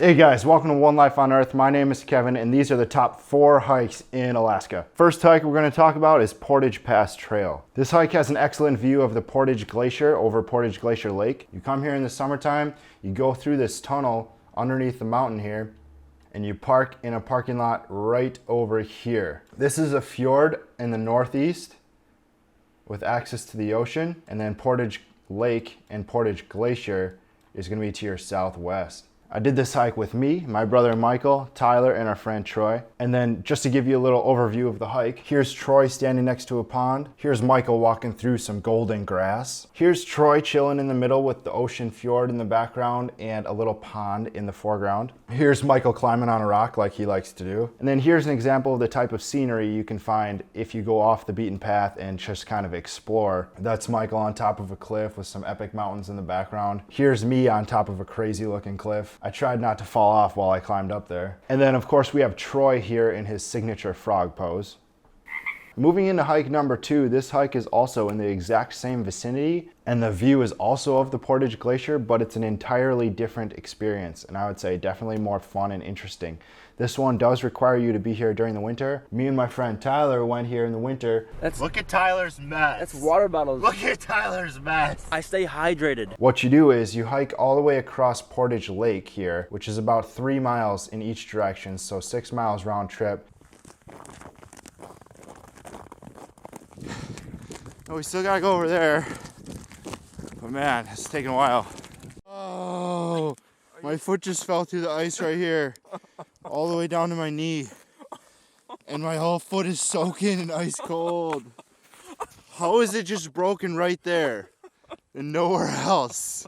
Hey guys, welcome to One Life on Earth. My name is Kevin and these are the top 4 hikes in Alaska. First hike we're going to talk about is Portage Pass Trail. This hike has an excellent view of the Portage Glacier over Portage Glacier Lake. You come here in the summertime, you go through this tunnel underneath the mountain here, and you park in a parking lot right over here. This is a fjord in the northeast with access to the ocean, and then Portage Lake and Portage Glacier is going to be to your southwest. I did this hike with me, my brother Michael, Tyler, and our friend Troy. And then just to give you a little overview of the hike, here's Troy standing next to a pond. Here's Michael walking through some golden grass. Here's Troy chilling in the middle with the ocean fjord in the background and a little pond in the foreground. Here's Michael climbing on a rock like he likes to do. And then here's an example of the type of scenery you can find if you go off the beaten path and just kind of explore. That's Michael on top of a cliff with some epic mountains in the background. Here's me on top of a crazy looking cliff. I tried not to fall off while I climbed up there. And then of course we have Troy here in his signature frog pose. Moving into hike number 2, this hike is also in the exact same vicinity and the view is also of the Portage Glacier, but it's an entirely different experience and I would say definitely more fun and interesting. This one does require you to be here during the winter. Me and my friend Tyler went here in the winter. Look at Tyler's mess. That's water bottles. Look at Tyler's mess. I stay hydrated. What you do is you hike all the way across Portage Lake here, which is about 3 miles in each direction, so 6 miles round trip. Oh, we still gotta go over there. But man, it's taking a while. Oh, my foot just fell through the ice right here. All the way down to my knee. And my whole foot is soaking and ice cold. How is it just broken right there and nowhere else?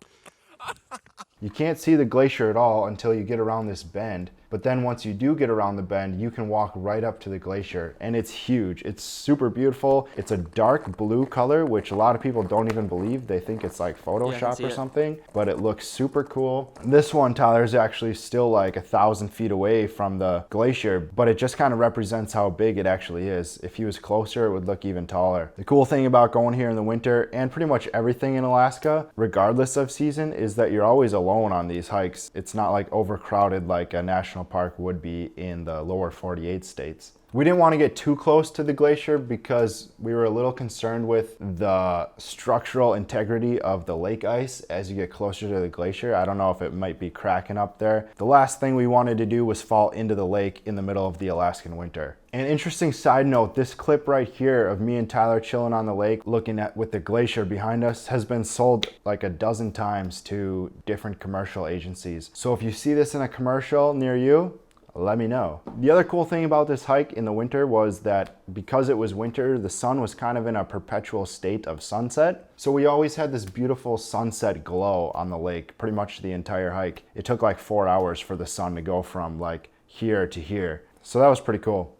You can't see the glacier at all until you get around this bend. But then once you do get around the bend, you can walk right up to the glacier and it's huge. It's super beautiful. It's a dark blue color, which a lot of people don't even believe. They think it's like Photoshop or something, but it looks super cool. This one, Tyler, is actually still like 1,000 feet away from the glacier, but it just kind of represents how big it actually is. If he was closer, it would look even taller. The cool thing about going here in the winter and pretty much everything in Alaska, regardless of season, is that you're always alone on these hikes. It's not like overcrowded like a national park would be in the lower 48 states. We didn't want to get too close to the glacier because we were a little concerned with the structural integrity of the lake ice as you get closer to the glacier. I don't know if it might be cracking up there. The last thing we wanted to do was fall into the lake in the middle of the Alaskan winter. An interesting side note, this clip right here of me and Tyler chilling on the lake looking at with the glacier behind us has been sold like a dozen times to different commercial agencies. So if you see this in a commercial near you, let me know. The other cool thing about this hike in the winter was that because it was winter, the sun was kind of in a perpetual state of sunset. So we always had this beautiful sunset glow on the lake pretty much the entire hike. It took like 4 hours for the sun to go from like here to here. So that was pretty cool.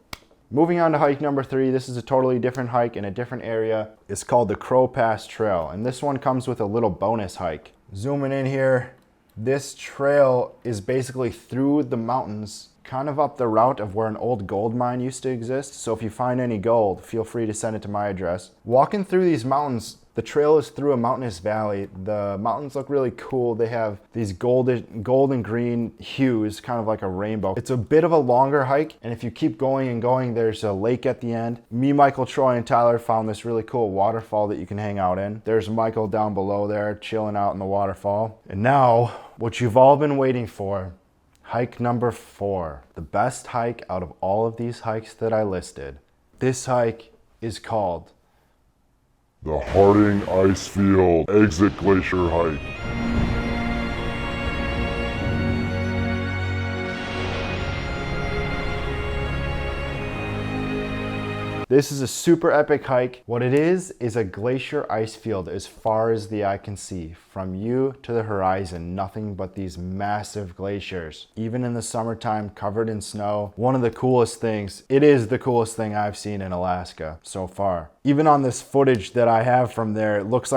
Moving on to hike number 3, this is a totally different hike in a different area. It's called the Crow Pass Trail, and this one comes with a little bonus hike. Zooming in here, this trail is basically through the mountains, kind of up the route of where an old gold mine used to exist. So if you find any gold, feel free to send it to my address. Walking through these mountains, the trail is through a mountainous valley. The mountains look really cool. They have these golden green hues, kind of like a rainbow. It's a bit of a longer hike, and if you keep going and going, there's a lake at the end. Me, Michael, Troy, and Tyler found this really cool waterfall that you can hang out in. There's Michael down below there, chilling out in the waterfall. And now, what you've all been waiting for, hike number 4, the best hike out of all of these hikes that I listed. This hike is called the Harding Icefield Exit Glacier Hike. This is a super epic hike. What it is a glacier ice field as far as the eye can see. From you to the horizon, nothing but these massive glaciers. Even in the summertime, covered in snow. One of the coolest things, it is the coolest thing I've seen in Alaska so far. Even on this footage that I have from there, it looks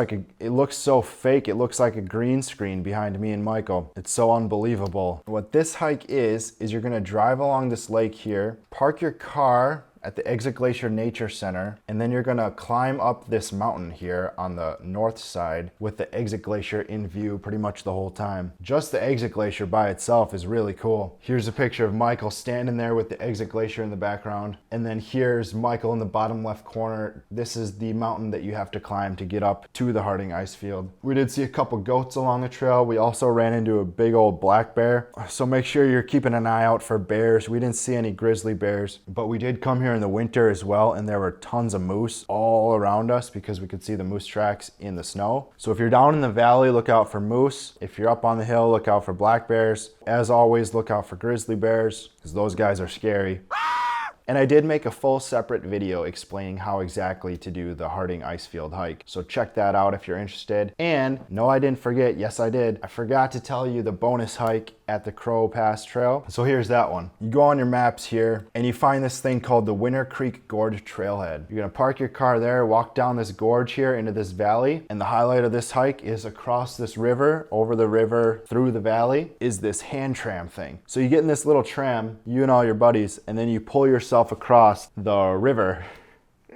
so fake. It looks like a green screen behind me and Michael. It's so unbelievable. What this hike is you're gonna drive along this lake here, park your car at the Exit Glacier Nature Center, and then you're gonna climb up this mountain here on the north side with the Exit Glacier in view pretty much the whole time. Just the Exit Glacier by itself is really cool. Here's a picture of Michael standing there with the Exit Glacier in the background, and then here's Michael in the bottom left corner. This is the mountain that you have to climb to get up to the Harding Icefield. We did see a couple goats along the trail. We also ran into a big old black bear, so make sure you're keeping an eye out for bears. We didn't see any grizzly bears, but we did come here in the winter as well, and there were tons of moose all around us because we could see the moose tracks in the snow. So if you're down in the valley, look out for moose. If you're up on the hill, look out for black bears. As always, look out for grizzly bears because those guys are scary. And I did make a full separate video explaining how exactly to do the Harding Icefield hike. So check that out if you're interested. And no, I didn't forget. Yes, I did. I forgot to tell you the bonus hike at the Crow Pass Trail. So here's that one. You go on your maps here and you find this thing called the Winter Creek Gorge Trailhead. You're gonna park your car there, walk down this gorge here into this valley. And the highlight of this hike is across this river, over the river, through the valley, is this hand tram thing. So you get in this little tram, you and all your buddies, and then you pull yourself across the river.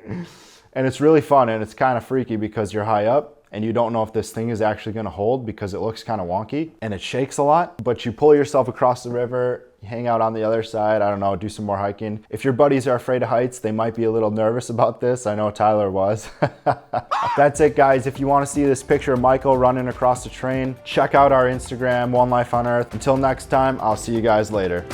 And it's really fun, and it's kind of freaky because you're high up and you don't know if this thing is actually going to hold because it looks kind of wonky and it shakes a lot. But you pull yourself across the river, you hang out on the other side, I don't know, do some more hiking. If your buddies are afraid of heights, they might be a little nervous about this. I know Tyler was. That's it, guys. If you want to see this picture of Michael running across the train, check out our Instagram, One Life on Earth. Until next time, I'll see you guys later.